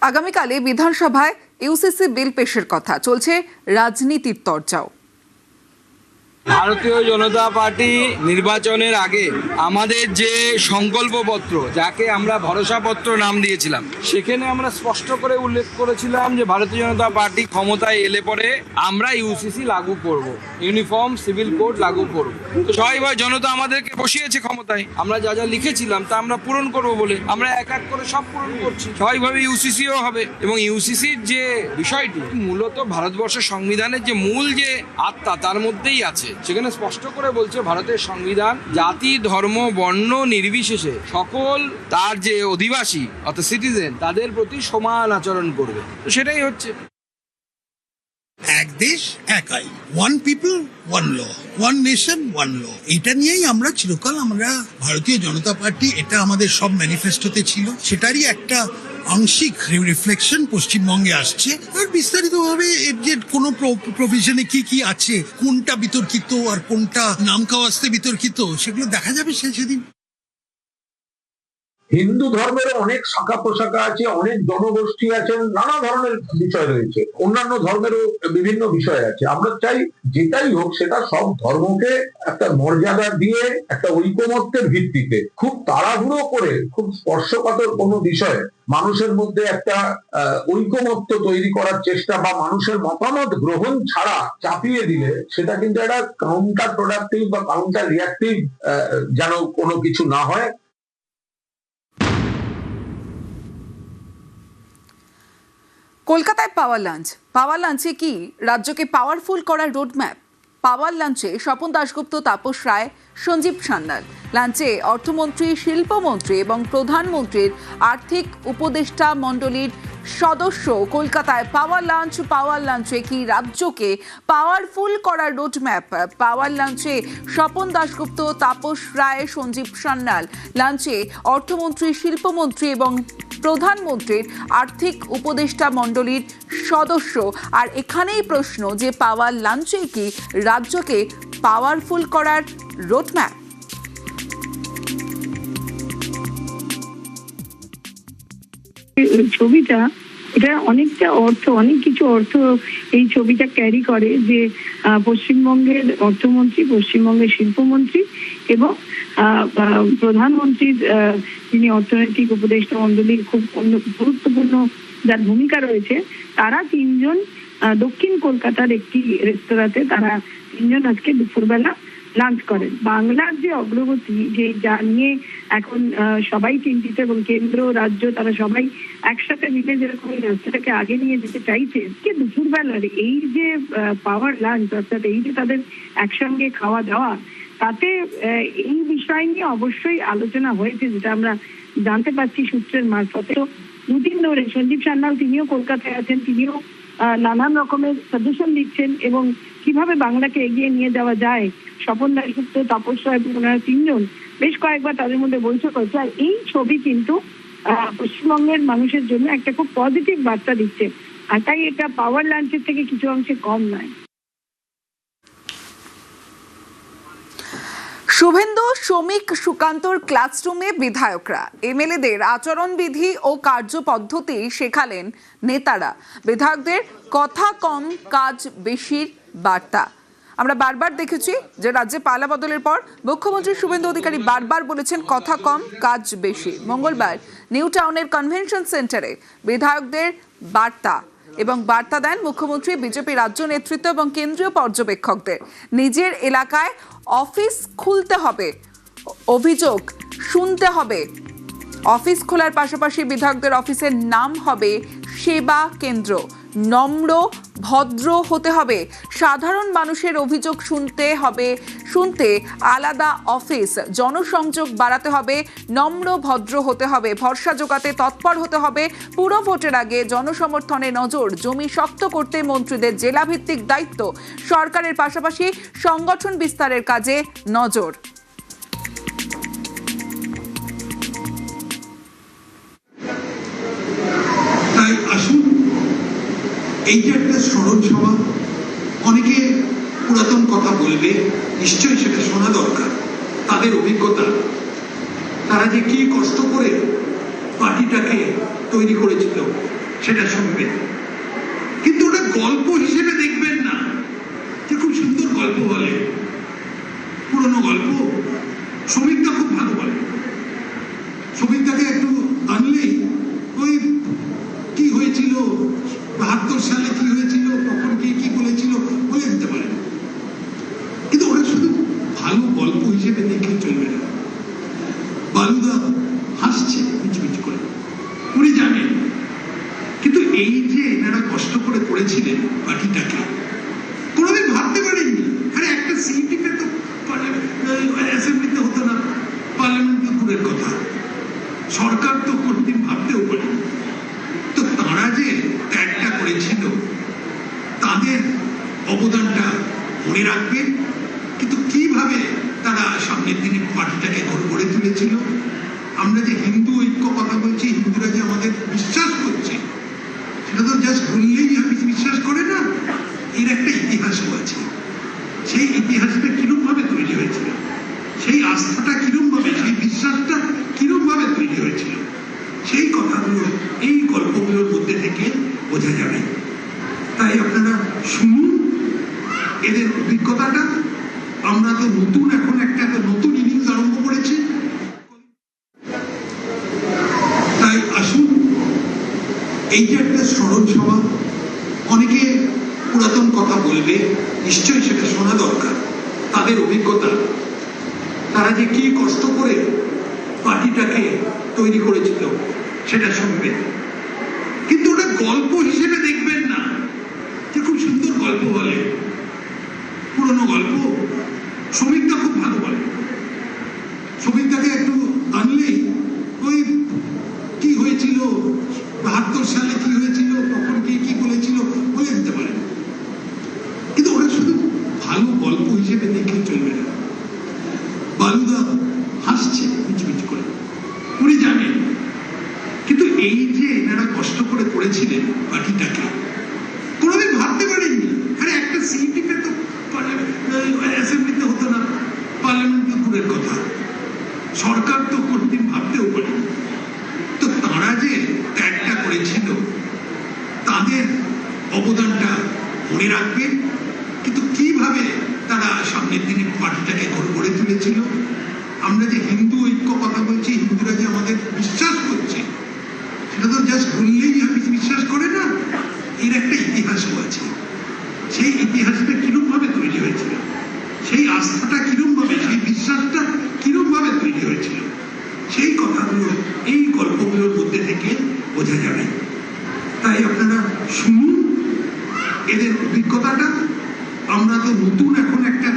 আগামীকালে বিধানসভায় ইউসিসি বিল পেশের কথা, চলছে রাজনীতির তরজাও। ভারতীয় জনতা পার্টি নির্বাচনের আগে আমাদের যে সংকল্পপত্র, যাকে আমরা ভরসাপত্র নাম দিয়েছিলাম, সেখানে আমরা স্পষ্ট করে উল্লেখ করেছিলাম যে ভারতীয় জনতা পার্টি ক্ষমতায় এলে পরে আমরা ইউসিসি লাগু করব, ইউনিফর্ম সিভিল কোড লাগু করব। তো সবাই জনতা আমাদেরকে বসিয়েছে ক্ষমতায়, আমরা যা যা লিখেছিলাম তা আমরা পূরণ করব বলে আমরা এক এক করে সব পূরণ করছি। স্বাভাবিকভাবে ইউসিসিও হবে, এবং ইউসিসির যে বিষয়টি মূলত ভারতবর্ষের সংবিধানের যে মূল যে আত্মা তার মধ্যেই আছে। সেখানে স্পষ্ট করে বলছে ভারতের সংবিধান জাতি ধর্ম বর্ণ নির্বিশেষে সকল তার যে অধিবাসী অর্থাৎ সিটিজেন তাদের প্রতি সমান আচরণ করবে। তো সেটাই হচ্ছে। এক দেশ এক আইন, ওয়ান পিপল ওয়ান ল, ওয়ান নেশন ওয়ান ল। এটা নিয়েই আমরা চিরকাল আমরা ভারতীয় জনতা পার্টি, এটা আমাদের সব ম্যানিফেস্টোতে ছিল, সেটারই একটা আংশিক রিফ্লেকশন পশ্চিমবঙ্গে আসছে। আর বিস্তারিতভাবে এর যে কোনো প্রভিশনে কি কি আছে, কোনটা বিতর্কিত আর কোনটা নাম কাওয়াস্তে বিতর্কিত, সেগুলো দেখা যাবে সেদিন। হিন্দু ধর্মের অনেক শাখা প্রশাখা আছে, অনেক জনগোষ্ঠী আছেন, নানা ধরনের বিষয় রয়েছে, অন্যান্য ধর্মেরও বিভিন্ন বিষয় আছে। আমরা চাই যেটাই হোক সেটা সব ধর্মকে একটা মর্যাদা দিয়ে একটা ঐকমত্যের ভিত্তিতে, খুব তাড়াহুড়ো করে খুব স্পর্শকাতর কোনো বিষয়ে মানুষের মধ্যে একটা ঐকমত্য তৈরি করার চেষ্টা বা মানুষের মতামত গ্রহণ ছাড়া চাপিয়ে দিলে সেটা কিন্তু একটা কাউন্টার প্রোডাক্টিভ বা কাউন্টার রিয়াক্টিভ যেন কোনো কিছু না হয়। কলকাতায় পাওয়ার লাঞ্চে কি রাজ্যকে পাওয়ারফুল করার রোডম্যাপ? পাওয়ার লাঞ্চে স্বপন দাশগুপ্ত, তাপস রায়, সঞ্জীব সান্যাল। লাঞ্চে অর্থমন্ত্রী, শিল্পমন্ত্রী এবং প্রধানমন্ত্রীর আর্থিক উপদেষ্টা মণ্ডলীর সদস্য। কলকাতায় পাওয়ার লাঞ্চে কি রাজ্যকে পাওয়ারফুল করার রোডম্যাপ? পাওয়ার লাঞ্চে স্বপন দাশগুপ্ত, তাপস রায়, সঞ্জীব সান্যাল। লাঞ্চে অর্থমন্ত্রী, শিল্পমন্ত্রী এবং প্রধানমন্ত্রীর আর্থিক উপদেষ্টা মণ্ডলীর সদস্য। আর এখানেই প্রশ্ন যে পাওয়ার লাঞ্চে কি রাজ্যকে পাওয়ারফুল করার রোডম্যাপ? ছবিটা, এটা অনেকটা অনেক কিছু অর্থ এই ছবিটা ক্যারি করে, যে পশ্চিমবঙ্গের অর্থমন্ত্রী, পশ্চিমবঙ্গের শিল্পমন্ত্রী এবং প্রধানমন্ত্রীর যিনি অর্থনৈতিক উপদেষ্টা মণ্ডলীর খুব গুরুত্বপূর্ণ যার ভূমিকা রয়েছে, তারা তিনজন দক্ষিণ কলকাতার একটি রেস্তোরাঁতে তারা তিনজন আজকে দুপুরবেলা লাঞ্চ করেন। বাংলার যে অগ্রগতি, যে যা নিয়ে এখন সবাই চিন্তিত এবং কেন্দ্র রাজ্য তারা সবাই একসাথে মিলে যেরকম এই রাস্তাটাকে আগে নিয়ে যেতে চাইছে, যে দুপুরবেলার এই যে পাওয়ার লাঞ্চ, অর্থাৎ এই যে তাদের একসঙ্গে খাওয়া দাওয়া, তাতে এই বিষয় নিয়ে অবশ্যই আলোচনা হয়েছে, যেটা আমরা জানতে পারছি সূত্রের মারফতে। দুদিন ধরে সঞ্জীব সান্যাল তিনিও কলকাতায় আছেন, তিনিও নানান রকমের সাজেশন দিচ্ছেন এবং কিভাবে বাংলাকে এগিয়ে নিয়ে যাওয়া যায়। স্বপন দাশগুপ্ত, তাপস রায়, ওনারা তিনজন বেশ কয়েকবার তাদের মধ্যে বৈঠক হয়েছে। আর এই ছবি কিন্তু পশ্চিমবঙ্গের মানুষের জন্য একটা খুব পজিটিভ বার্তা দিচ্ছে, আর তাই এটা পাওয়ার লাঞ্চের থেকে কিছু অংশে কম নয়। শুভেন্দু, শ্রমিক, সুকান্তর ক্লাসরুমে বিধায়করা এমএলএদের আচরণবিধি ও কার্যপদ্ধতি শেখালেন নেতারা। বিধায়কদের কথা কম কাজ বেশির বার্তা। আমরা বারবার দেখেছি যে রাজ্যে পালা বদলের পর মুখ্যমন্ত্রী শুভেন্দু অধিকারী বারবার বলেছেন কথা কম কাজ বেশি। মঙ্গলবার নিউ টাউনের কনভেনশন সেন্টারে বিধায়কদের বার্তা এবং বার্তা দেন মুখ্যমন্ত্রী, বিজেপি রাজ্য নেতৃত্ব এবং কেন্দ্রীয় পর্যবেক্ষকদের। নিজের এলাকায় অফিস খুলতে হবে, অভিযোগ শুনতে হবে। অফিস খোলার পাশাপাশি বিধায়কদের অফিসের নাম হবে সেবা কেন্দ্র। নম্র ভদ্র হতে হবে, সাধারণ মানুষের অভিযোগ শুনতে আলাদা অফিস, জনসংযোগ বাড়াতে হবে, নম্র ভদ্র হতে হবে, ভরসা জোগাতে তৎপর হতে হবে। পুরো ভোটের আগে জনসমর্থনে নজর, জমি শক্ত করতে মন্ত্রীদের জেলাভিত্তিক দায়িত্ব, সরকারের পাশাপাশি সংগঠন বিস্তারের কাজে নজর। এইটা একটা স্মরণ সভা, অনেকে পুরাতন কথা বলবে, নিশ্চয়ই সেটা শোনা দরকার। তাদের অভিজ্ঞতা, তারা যে কি কষ্ট করে পার্টিটাকে তৈরি করেছিল, সেটা শুনবেন, কিন্তু ওটা গল্প হিসেবে দেখবেন না যে খুব সুন্দর গল্প বলে, পুরনো গল্প। শ্রমিকটা খুব ভালো বলে, শ্রমিকটাকে একটু আনলেই ওই কি হয়েছিল 72 সালে কি হয়েছিল, তখন কি কি বলেছিল বলে দিতে পারেন, কিন্তু ওরা শুধু ভালো গল্প হিসেবে দেখে চলবে না। বালুদা হাসছে মিচু মিচু করে, উনি জানেন, কিন্তু এই যে এনারা কষ্ট করে করেছিলেন পার্টিটাকে, কোনোদিন ভাবতে পারেননি। আরে একটা সিট তো অ্যাসেম্বলিতে হতো না, পার্লামেন্ট তো দূরের কথা, সরকার তো কোনোদিন ভাবতেও পারেনি। তো তারা যে ত্যাগটা করেছিল, তাদের অবদানটা মনে রাখবেন, কিন্তু কিভাবে তারা সামনের দিনে পার্টিটাকে গড়ে তুলেছিল। আমরা যে হিন্দু ঐক্য কথা বলছি, হিন্দুরা যে আমাদের বিশ্বাস করছে, সেটা তো জাস্ট বললেই বিশ্বাস করে না, এর একটা ইতিহাসও আছে। সেই ইতিহাসটা কিরম ভাবে তৈরি হয়েছিল, সেই আস্থাটা কিরম ভাবে, সেই বিশ্বাসটা কিরম ভাবে তৈরি হয়েছিল, সেই কথাগুলো এই গল্পগুলোর মধ্যে থেকে বোঝা যাবে। তাই আপনারা শুনুন এদের অভিজ্ঞতাটা। আমরা তো নতুন, এখন একটা নতুন ইনিংস আরম্ভ করেছি, তাই আসুন এই যে একটা স্মরণ সভা, অনেকে পুরাতন কথা বলবে, নিশ্চয়ই সেটা শোনা দরকার, তাদের অভিজ্ঞতা, তারা যে কি কষ্ট করে পার্টিটাকে তৈরি করেছিল সেটা শুনবেন, কিন্তু ওটা গল্প হিসেবে দেখবেন না যে খুব সুন্দর গল্প বলে, পুরনো গল্প। শ্রমিকটা খুব ভালো বলে, শ্রমিকটাকে একটু আনলেই ওই কি হয়েছিল 72 সালে কি হয়েছিল, তখন কি কি বলেছিল বলে দিতে পারেন, কিন্তু ওরা শুধু ভালো গল্প হিসেবে দেখে চলবে না। বালুদা হাসছে মিচু মিচু করে, উনি জানেন, কিন্তু এই যে এনারা কষ্ট করে করেছিলেন পার্টিটাকে, কোনোদিন ভাবতে পারেননি। আরে একটা সিট তো অ্যাসেম্বলিতে হতো না, পার্লামেন্ট তো দূরের কথা, সরকার তো কোনোদিন ভাবতেও পারেনি। তো তারা যে ত্যাগটা করেছিল, তাদের অবদানটা মনে রাখবেন, কিন্তু কিভাবে তারা সামনের দিনে পার্টিটাকে গড়ে তুলেছিল। আমরা যে হিন্দু ঐক্য কথা বলছি, হিন্দুরা যে আমাদের বিশ্বাস করছে, সেটা তো জাস্ট বললেই বিশ্বাস করে না, এর একটা ইতিহাসও আছে। সেই ইতিহাসটা কিরম ভাবে তৈরি হয়েছিল, সেই আস্থাটা কিরম ভাবে, সেই বিশ্বাসটা কিরম ভাবে তৈরি হয়েছিল, সেই কথাগুলো এই গল্পগুলোর মধ্যে থেকে বোঝা যাবে। তাই আপনারা শুনুন এদের অভিজ্ঞতাটা। আমরা তো নতুন, এখন একটা